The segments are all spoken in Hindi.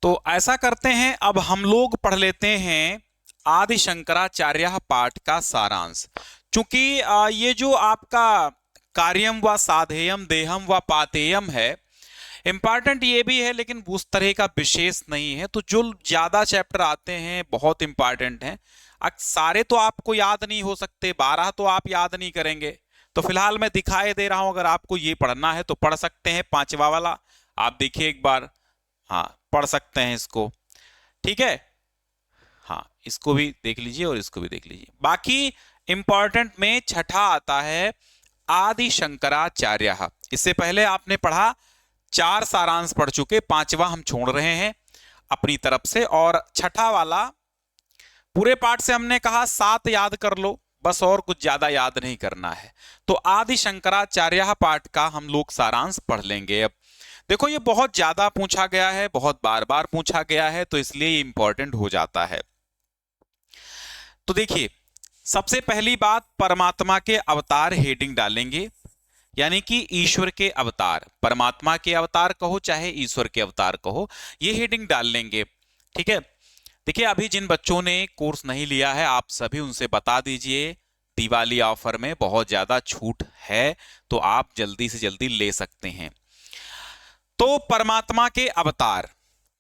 तो ऐसा करते हैं, अब हम लोग पढ़ लेते हैं आदि शंकराचार्य पाठ का सारांश। चूंकि ये जो आपका कार्यम व साधेयम देहम व पातेयम है, इंपॉर्टेंट ये भी है लेकिन उस तरह का विशेष नहीं है। तो जो ज्यादा चैप्टर आते हैं बहुत इंपॉर्टेंट हैं। सारे तो आपको याद नहीं हो सकते, 12 तो आप याद नहीं करेंगे। तो फिलहाल मैं दिखाई दे रहा हूं, अगर आपको ये पढ़ना है तो पढ़ सकते हैं। 5वां वाला आप देखिए एक बार, हाँ पढ़ सकते हैं इसको, ठीक है। हाँ इसको भी देख लीजिए और इसको भी देख लीजिए। बाकी इंपॉर्टेंट में छठा आता है आदि शंकराचार्य। इससे पहले आपने पढ़ा, 4 सारांश पढ़ चुके, 5वां हम छोड़ रहे हैं अपनी तरफ से। और छठा वाला पूरे पाठ से हमने कहा 7 याद कर लो बस, और कुछ ज्यादा याद नहीं करना है। तो आदि शंकराचार्य पाठ का हम लोग सारांश पढ़ लेंगे। अब देखो ये बहुत ज्यादा पूछा गया है, बहुत बार बार पूछा गया है, तो इसलिए ये इंपॉर्टेंट हो जाता है। तो देखिए सबसे पहली बात, परमात्मा के अवतार हेडिंग डालेंगे, यानी कि ईश्वर के अवतार, परमात्मा के अवतार कहो चाहे ईश्वर के अवतार कहो, ये हेडिंग डाल लेंगे, ठीक है। देखिए अभी जिन बच्चों ने कोर्स नहीं लिया है आप सभी उनसे बता दीजिए, दिवाली ऑफर में बहुत ज्यादा छूट है, तो आप जल्दी से जल्दी ले सकते हैं। तो परमात्मा के अवतार,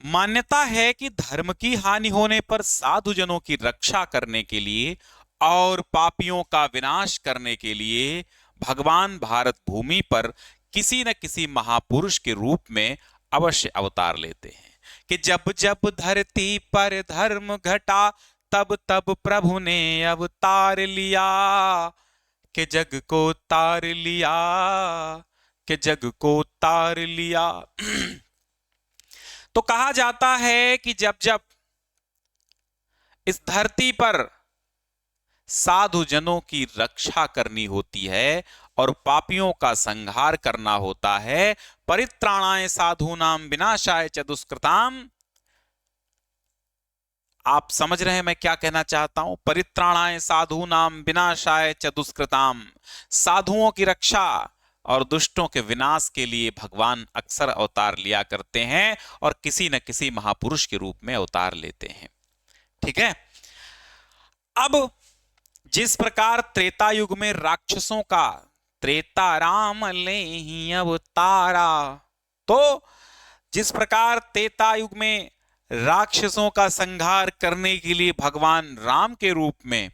मान्यता है कि धर्म की हानि होने पर साधुजनों की रक्षा करने के लिए और पापियों का विनाश करने के लिए भगवान भारत भूमि पर किसी न किसी महापुरुष के रूप में अवश्य अवतार लेते हैं। कि जब जब धरती पर धर्म घटा तब तब प्रभु ने अवतार लिया, कि जग को तार लिया, कि जग को तार लिया। तो कहा जाता है कि जब जब इस धरती पर साधु जनों की रक्षा करनी होती है और पापियों का संहार करना होता है, परित्राणाय साधूनाम विनाशाय च दुष्कृताम। आप समझ रहे हैं मैं क्या कहना चाहता हूं? परित्राणाय साधूनाम विनाशाय च दुष्कृताम, साधुओं की रक्षा और दुष्टों के विनाश के लिए भगवान अक्सर अवतार लिया करते हैं और किसी न किसी महापुरुष के रूप में अवतार लेते हैं, ठीक है। अब जिस प्रकार त्रेता युग में राक्षसों का, त्रेता राम ले ही अवतारा, तो जिस प्रकार त्रेता युग में राक्षसों का संहार करने के लिए भगवान राम के रूप में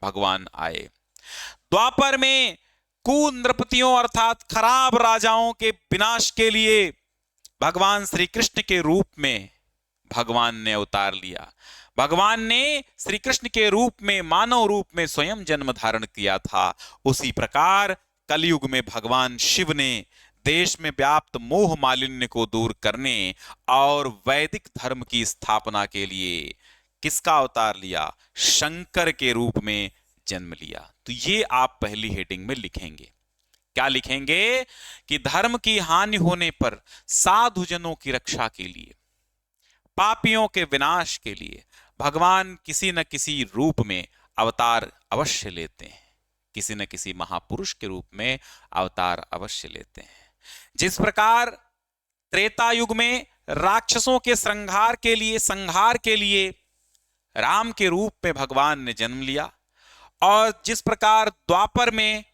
भगवान आए, द्वापर में कुनृपतियों अर्थात खराब राजाओं के विनाश के लिए भगवान श्री कृष्ण के रूप में भगवान ने अवतार लिया। भगवान ने श्री कृष्ण के रूप में, मानव रूप में स्वयं जन्म धारण किया था। उसी प्रकार कलयुग में भगवान शिव ने देश में व्याप्त मोह मालिन्य को दूर करने और वैदिक धर्म की स्थापना के लिए किसका अवतार लिया? शंकर के रूप में जन्म लिया। तो ये आप पहली हेडिंग में लिखेंगे। क्या लिखेंगे? कि धर्म की हानि होने पर साधुजनों की रक्षा के लिए, पापियों के विनाश के लिए भगवान किसी न किसी रूप में अवतार अवश्य लेते हैं, किसी न किसी महापुरुष के रूप में अवतार अवश्य लेते हैं। जिस प्रकार त्रेता युग में राक्षसों के संहार के लिए राम के रूप में भगवान ने जन्म लिया, और जिस प्रकार द्वापर में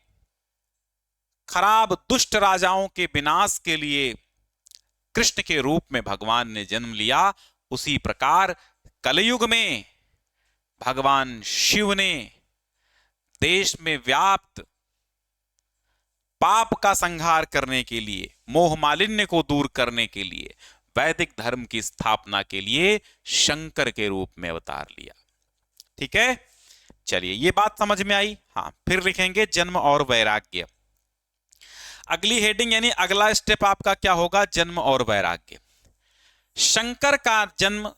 खराब दुष्ट राजाओं के विनाश के लिए कृष्ण के रूप में भगवान ने जन्म लिया, उसी प्रकार कलयुग में भगवान शिव ने देश में व्याप्त पाप का संहार करने के लिए, मोह मालिन्य को दूर करने के लिए, वैदिक धर्म की स्थापना के लिए शंकर के रूप में अवतार लिया, ठीक है। चलिए ये बात समझ में आई। हाँ फिर लिखेंगे जन्म और वैराग्य। अगली हेडिंग यानी अगला स्टेप आपका क्या होगा? जन्म और वैराग्य। शंकर का जन्म,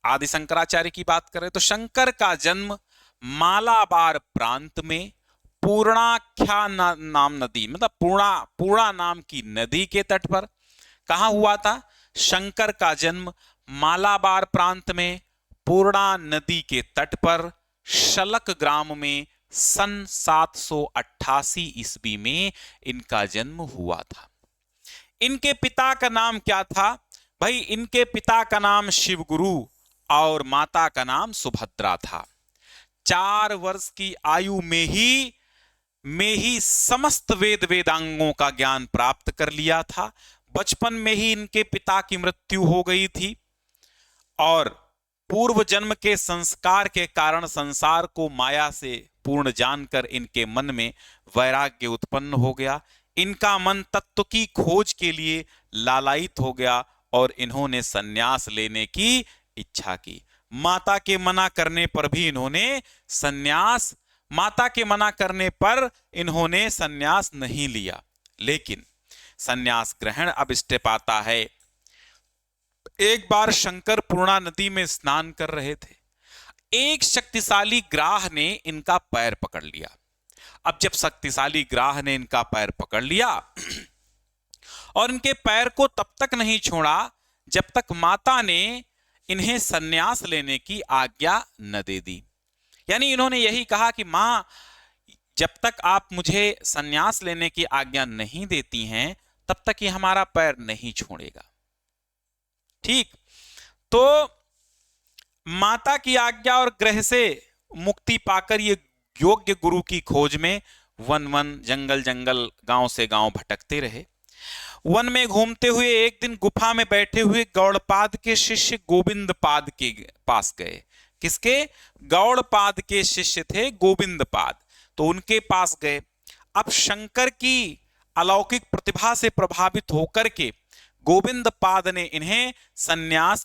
आदि शंकराचार्य की बात करें तो शंकर का जन्म मालाबार प्रांत में पूर्णाख्या नाम नदी, मतलब पूर्णा नाम की नदी के तट पर कहां हुआ था? शंकर का जन्म मालाबार प्रांत में पूर्णा नदी के तट पर शलक ग्राम में सन 788 ईस्वी में इनका जन्म हुआ था। इनके पिता का नाम क्या था? भाई इनके पिता का नाम शिव गुरु और माता का नाम सुभद्रा था। 4 वर्ष की आयु में ही समस्त वेदांगों का ज्ञान प्राप्त कर लिया था। बचपन में ही इनके पिता की मृत्यु हो गई थी और पूर्व जन्म के संस्कार के कारण संसार को माया से पूर्ण जानकर इनके मन में वैराग्य उत्पन्न हो गया। इनका मन तत्व की खोज के लिए लालायित हो गया और इन्होंने सन्यास लेने की इच्छा की। माता के मना करने पर भी इन्होंने सन्यास नहीं लिया। लेकिन सन्यास ग्रहण अब स्टेप आता है। एक बार शंकर पूर्णा नदी में स्नान कर रहे थे। एक शक्तिशाली ग्राह ने इनका पैर पकड़ लिया। अब जब शक्तिशाली ग्राह ने इनका पैर पकड़ लिया और इनके पैर को तब तक नहीं छोड़ा जब तक माता ने इन्हें सन्यास लेने की आज्ञा न दे दी। यानी इन्होंने यही कहा कि मां, जब तक आप मुझे सन्यास लेने की आज्ञा नहीं देती हैं तब तक ये हमारा पैर नहीं छोड़ेगा। ठीक, तो माता की आज्ञा और ग्रह से मुक्ति पाकर ये योग्य गुरु की खोज में वन जंगल जंगल गांव से गांव भटकते रहे। वन में घूमते हुए एक दिन गुफा में बैठे हुए गौड़पाद के शिष्य गोविंद पाद के पास गए। किसके? गौड़पाद के शिष्य थे गोविंद पाद, तो उनके पास गए। अब शंकर की अलौकिक प्रतिभा से प्रभावित होकर के गोविंद पाद ने इन्हें सन्यास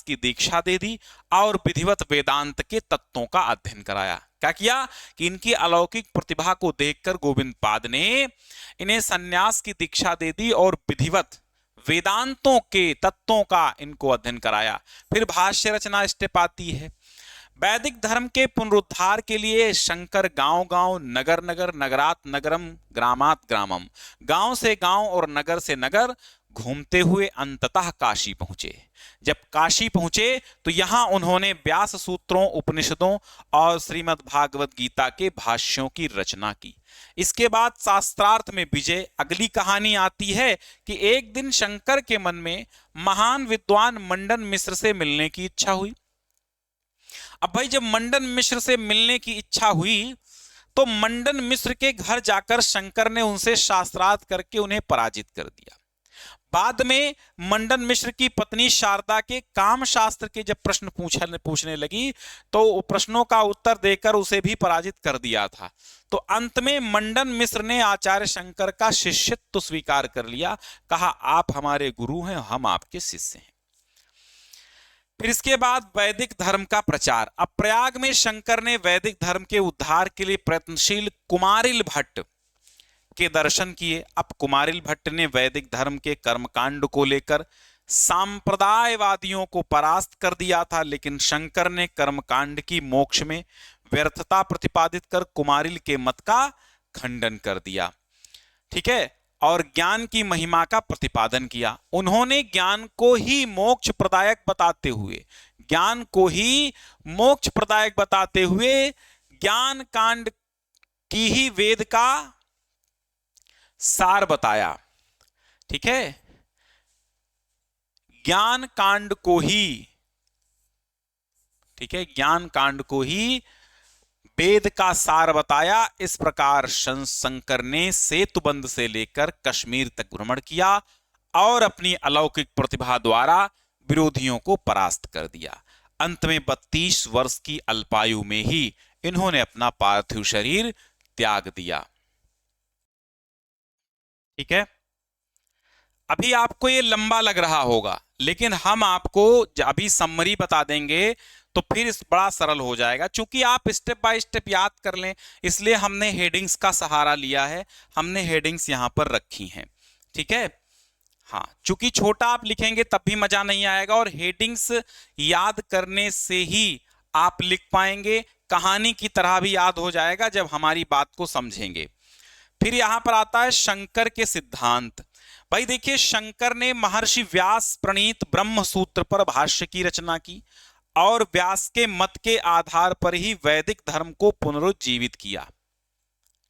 की दीक्षा दे दी और विधिवत वेदांत के तत्वों का अध्ययन कराया। क्या किया कि इनकी अलौकिक प्रतिभा को देखकर गोविंद पाद ने इन्हें सन्यास की दीक्षा दे दी और विधिवत वेदांतों के तत्वों का इनको अध्ययन कराया। फिर भाष्य रचना स्टेप आती है। वैदिक धर्म के पुनरुद्धार के लिए शंकर गांव गांव, नगर नगर, नगरात नगरम, ग्रामात ग्रामम, गांव से गांव और नगर से नगर घूमते हुए अंततः काशी पहुंचे। जब काशी पहुंचे तो यहां उन्होंने व्यास सूत्रों, उपनिषदों और श्रीमद् भागवत गीता के भाष्यों की रचना की। इसके बाद शास्त्रार्थ में विजय। अगली कहानी आती है कि एक दिन शंकर के मन में महान विद्वान मंडन मिश्र से मिलने की इच्छा हुई। अब भाई जब मंडन मिश्र से मिलने की इच्छा हुई तो मंडन मिश्र के घर जाकर शंकर ने उनसे शास्त्रार्थ करके उन्हें पराजित कर दिया। बाद में मंडन मिश्र की पत्नी शारदा के काम शास्त्र के जब प्रश्न पूछने लगी तो प्रश्नों का उत्तर देकर उसे भी पराजित कर दिया था। तो अंत में मंडन मिश्र ने आचार्य शंकर का शिष्यत्व स्वीकार कर लिया। कहा, आप हमारे गुरु हैं, हम आपके शिष्य हैं। फिर इसके बाद वैदिक धर्म का प्रचार। अब प्रयाग में शंकर ने वैदिक धर्म के उद्धार के लिए प्रयत्नशील कुमारिल भट्ट के दर्शन किए। अब कुमारिल भट्ट ने वैदिक धर्म के कर्मकांड को लेकर सांप्रदायवादियों को परास्त कर दिया था, लेकिन शंकर ने कर्मकांड की मोक्ष में व्यर्थता प्रतिपादित कर कुमारिल के मत का खंडन कर दिया। ठीक है, और ज्ञान की महिमा का प्रतिपादन किया। उन्होंने ज्ञान को ही मोक्ष प्रदायक बताते हुए ज्ञान कांड की ही वेद का सार बताया। ठीक है, ज्ञान कांड को ही वेद का सार बताया। इस प्रकार शंकर ने सेतुबंध से लेकर कश्मीर तक भ्रमण किया और अपनी अलौकिक प्रतिभा द्वारा विरोधियों को परास्त कर दिया। अंत में 32 वर्ष की अल्पायु में ही इन्होंने अपना पार्थिव शरीर त्याग दिया। ठीक है, अभी आपको ये लंबा लग रहा होगा, लेकिन हम आपको अभी समरी बता देंगे तो फिर इस बड़ा सरल हो जाएगा। चूंकि आप स्टेप बाय स्टेप याद कर लें, इसलिए हमने हेडिंग्स का सहारा लिया है। हमने हेडिंग्स यहां पर रखी हैं। ठीक है, हाँ, चूंकि छोटा आप लिखेंगे तब भी मजा नहीं आएगा और हेडिंग्स याद करने से ही आप लिख पाएंगे। कहानी की तरह भी याद हो जाएगा जब हमारी बात को समझेंगे। फिर यहां पर आता है शंकर के सिद्धांत। भाई देखिए, शंकर ने महर्षि व्यास प्रणीत ब्रह्म सूत्र पर भाष्य की रचना की और व्यास के मत के आधार पर ही वैदिक धर्म को पुनरुज्जीवित किया।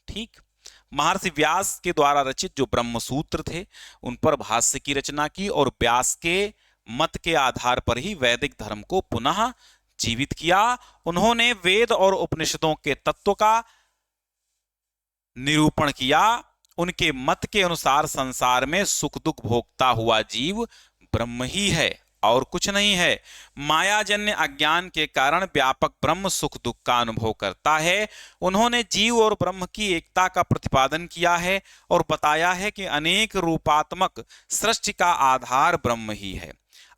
ठीक, महर्षि व्यास के द्वारा रचित जो ब्रह्म सूत्र थे उन पर भाष्य की रचना की और व्यास के मत के आधार पर ही वैदिक धर्म को पुनः जीवित किया। उन्होंने वेद और उपनिषदों के तत्व का निरूपण किया। उनके मत के अनुसार संसार में सुख दुख भोगता हुआ जीव ब्रह्म ही है और कुछ नहीं है। मायाजन्य अज्ञान के कारण व्यापक ब्रह्म सुख दुख का अनुभव करता है। उन्होंने जीव और ब्रह्म की एकता का प्रतिपादन किया है और बताया है कि अनेक रूपात्मक सृष्टि का आधार ब्रह्म ही है।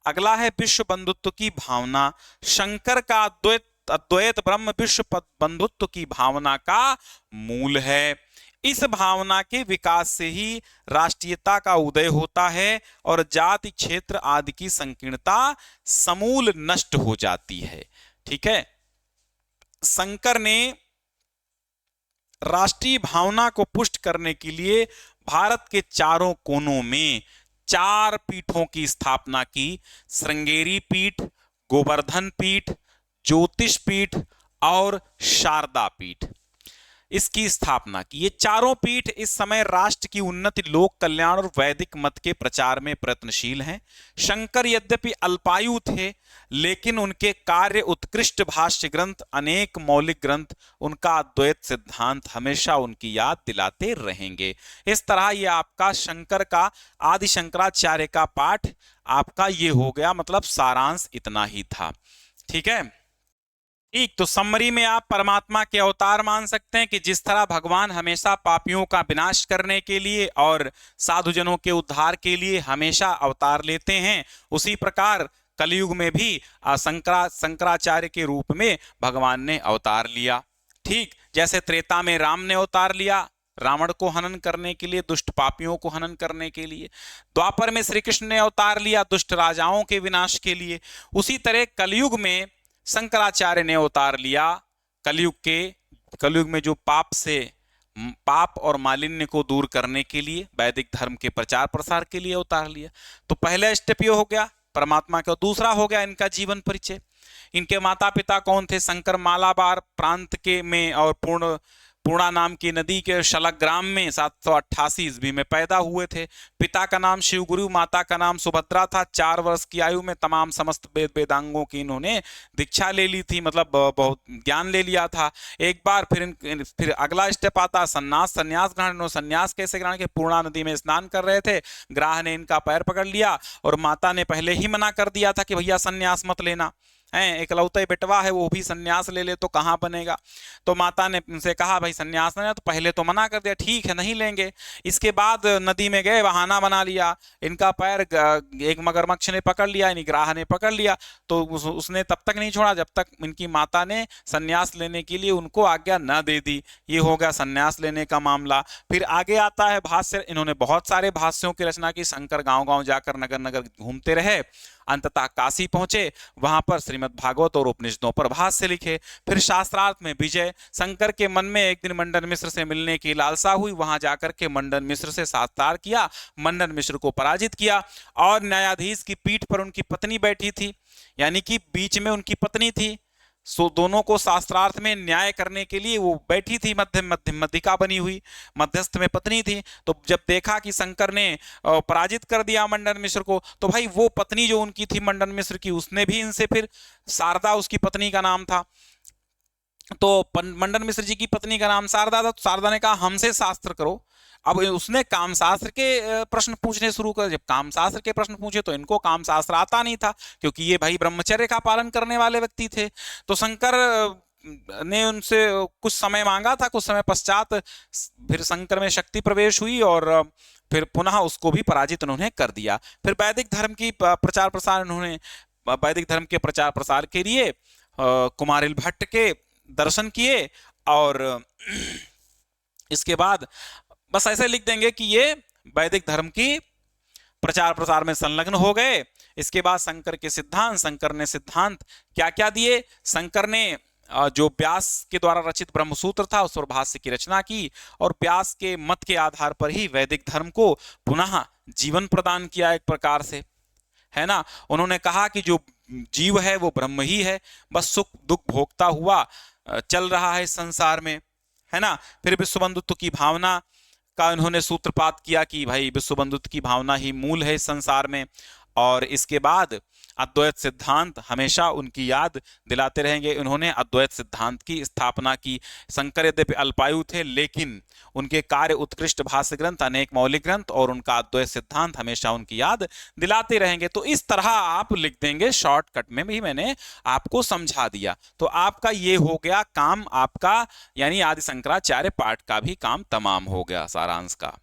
अगला है विश्व बंधुत्व की भावना। शंकर का अद्वैत ब्रह्म विश्व बंधुत्व की भावना का मूल है। इस भावना के विकास से ही राष्ट्रीयता का उदय होता है और जाति क्षेत्र आदि की संकीर्णता समूल नष्ट हो जाती है। ठीक है, शंकर ने राष्ट्रीय भावना को पुष्ट करने के लिए भारत के चारों कोनों में 4 पीठों की स्थापना की। श्रृंगेरी पीठ, गोवर्धन पीठ, ज्योतिष पीठ और शारदा पीठ, इसकी स्थापना की। ये चारों पीठ इस समय राष्ट्र की उन्नति, लोक कल्याण और वैदिक मत के प्रचार में प्रयत्नशील हैं। शंकर यद्यपि अल्पायु थे, लेकिन उनके कार्य, उत्कृष्ट भाष्य ग्रंथ, अनेक मौलिक ग्रंथ, उनका अद्वैत सिद्धांत हमेशा उनकी याद दिलाते रहेंगे। इस तरह ये आपका शंकर का, आदि शंकराचार्य का पाठ आपका ये हो गया, मतलब सारांश इतना ही था। ठीक है, ठीक, तो समरी में आप परमात्मा के अवतार मान सकते हैं कि जिस तरह भगवान हमेशा पापियों का विनाश करने के लिए और साधुजनों के उद्धार के लिए हमेशा अवतार लेते हैं, उसी प्रकार कलयुग में भी शंकराचार्य के रूप में भगवान ने अवतार लिया। ठीक, जैसे त्रेता में राम ने अवतार लिया रावण को हनन करने के लिए, दुष्ट पापियों को हनन करने के लिए। द्वापर में श्री कृष्ण ने अवतार लिया दुष्ट राजाओं के विनाश के लिए। उसी तरह कलयुग में शंकराचार्य ने अवतार लिया कलयुग में जो पाप और मालिन्य को दूर करने के लिए, वैदिक धर्म के प्रचार प्रसार के लिए अवतार लिया। तो पहला स्टेप ये हो गया परमात्मा का। दूसरा हो गया इनका जीवन परिचय। इनके माता पिता कौन थे? शंकर मालाबार प्रांत के में और पूर्णा नाम की नदी के शलग्राम में 788 ईस्वी में पैदा हुए थे। पिता का नाम शिवगुरु, माता का नाम सुभद्रा था। 4 वर्ष की आयु में तमाम समस्त वेदांगों की इन्होंने दीक्षा ले ली थी, मतलब बहुत ज्ञान ले लिया था। एक बार फिर अगला स्टेप आता संन्यास ग्रहण। संन्यास कैसे ग्रहण के? पूर्णा नदी में स्नान कर रहे थे, ग्राह ने इनका पैर पकड़ लिया और माता ने पहले ही मना कर दिया था कि भैया संन्यास मत लेना है, एकलौता बेटवा है, वो भी सन्यास ले ले तो कहाँ बनेगा। तो माता ने उनसे कहा भाई सन्यास नहीं, तो पहले तो मना कर दिया, ठीक है नहीं लेंगे। इसके बाद नदी में गए, बहाना बना लिया, इनका पैर एक मगरमच्छ ने पकड़ लिया, यानी ग्राह ने पकड़ लिया। तो उसने तब तक नहीं छोड़ा जब तक इनकी माता ने सन्यास लेने के लिए उनको आज्ञा न दे दी। ये हो गया सन्यास लेने का मामला। फिर आगे आता है भाष्य। इन्होंने बहुत सारे भाष्यों की रचना की। शंकर गांव गांव जाकर नगर नगर घूमते रहे, अंततः काशी पहुंचे, वहां पर श्रीमद् भागवत और उपनिषदों पर भाष्य लिखे। फिर शास्त्रार्थ में विजय। शंकर के मन में एक दिन मंडन मिश्र से मिलने की लालसा हुई, वहां जाकर के मंडन मिश्र से शास्त्रार्थ किया, मंडन मिश्र को पराजित किया। और न्यायाधीश की पीठ पर उनकी पत्नी बैठी थी, यानी कि बीच में उनकी पत्नी थी। सो दोनों को शास्त्रार्थ में न्याय करने के लिए वो बैठी थी, मध्यिका बनी हुई, मध्यस्थ में पत्नी थी। तो जब देखा कि शंकर ने पराजित कर दिया मंडन मिश्र को, तो भाई वो पत्नी जो उनकी थी मंडन मिश्र की, उसने भी इनसे फिर शारदा उसकी पत्नी का नाम था, तो मंडन मिश्र जी की पत्नी का नाम शारदा था। तो शारदा ने कहा हमसे शास्त्र करो। अब उसने कामशास्त्र के प्रश्न पूछने शुरू कर। जब कामशास्त्र के प्रश्न पूछे तो इनको कामशास्त्र आता नहीं था, क्योंकि ये भाई ब्रह्मचर्य का पालन करने वाले व्यक्ति थे। तो शंकर ने उनसे कुछ समय मांगा था। कुछ समय पश्चात फिर शंकर में शक्ति प्रवेश हुई और फिर पुनः उसको भी पराजित उन्होंने कर दिया। फिर वैदिक धर्म की प्रचार प्रसार उन्होंने वैदिक धर्म के प्रचार प्रसार के लिए कुमारिल भट्ट के दर्शन किए और इसके बाद बस ऐसे लिख देंगे कि ये वैदिक धर्म की प्रचार प्रसार में संलग्न हो गए। इसके बाद शंकर के सिद्धांत, शंकर ने सिद्धांत क्या क्या दिए? शंकर ने जो व्यास के द्वारा रचित ब्रह्मसूत्र था उस पर भाष्य की रचना की और व्यास के मत के आधार पर ही वैदिक धर्म को पुनः जीवन प्रदान किया एक प्रकार से, है ना। उन्होंने कहा कि जो जीव है वो ब्रह्म ही है, बस सुख दुख भोगता हुआ चल रहा है संसार में, है ना। फिर विश्व बंधुत्व की भावना, का उन्होंने सूत्रपात किया कि भाई विश्व बंधुत्व की भावना ही मूल है इस संसार में, और इसके बाद अद्वैत सिद्धांत हमेशा उनकी याद दिलाते रहेंगे। उन्होंने अद्वैत सिद्धांत की स्थापना की। शंकर यद्यपि अल्पायु थे, लेकिन उनके कार्य उत्कृष्ट भाष्य ग्रंथ, अनेक मौलिक ग्रंथ और उनका अद्वैत सिद्धांत हमेशा उनकी याद दिलाते रहेंगे। तो इस तरह आप लिख देंगे, शॉर्टकट में भी मैंने आपको समझा दिया। तो आपका ये हो गया काम, आपका यानी आदि शंकराचार्य पाठ का भी काम तमाम हो गया सारांश का।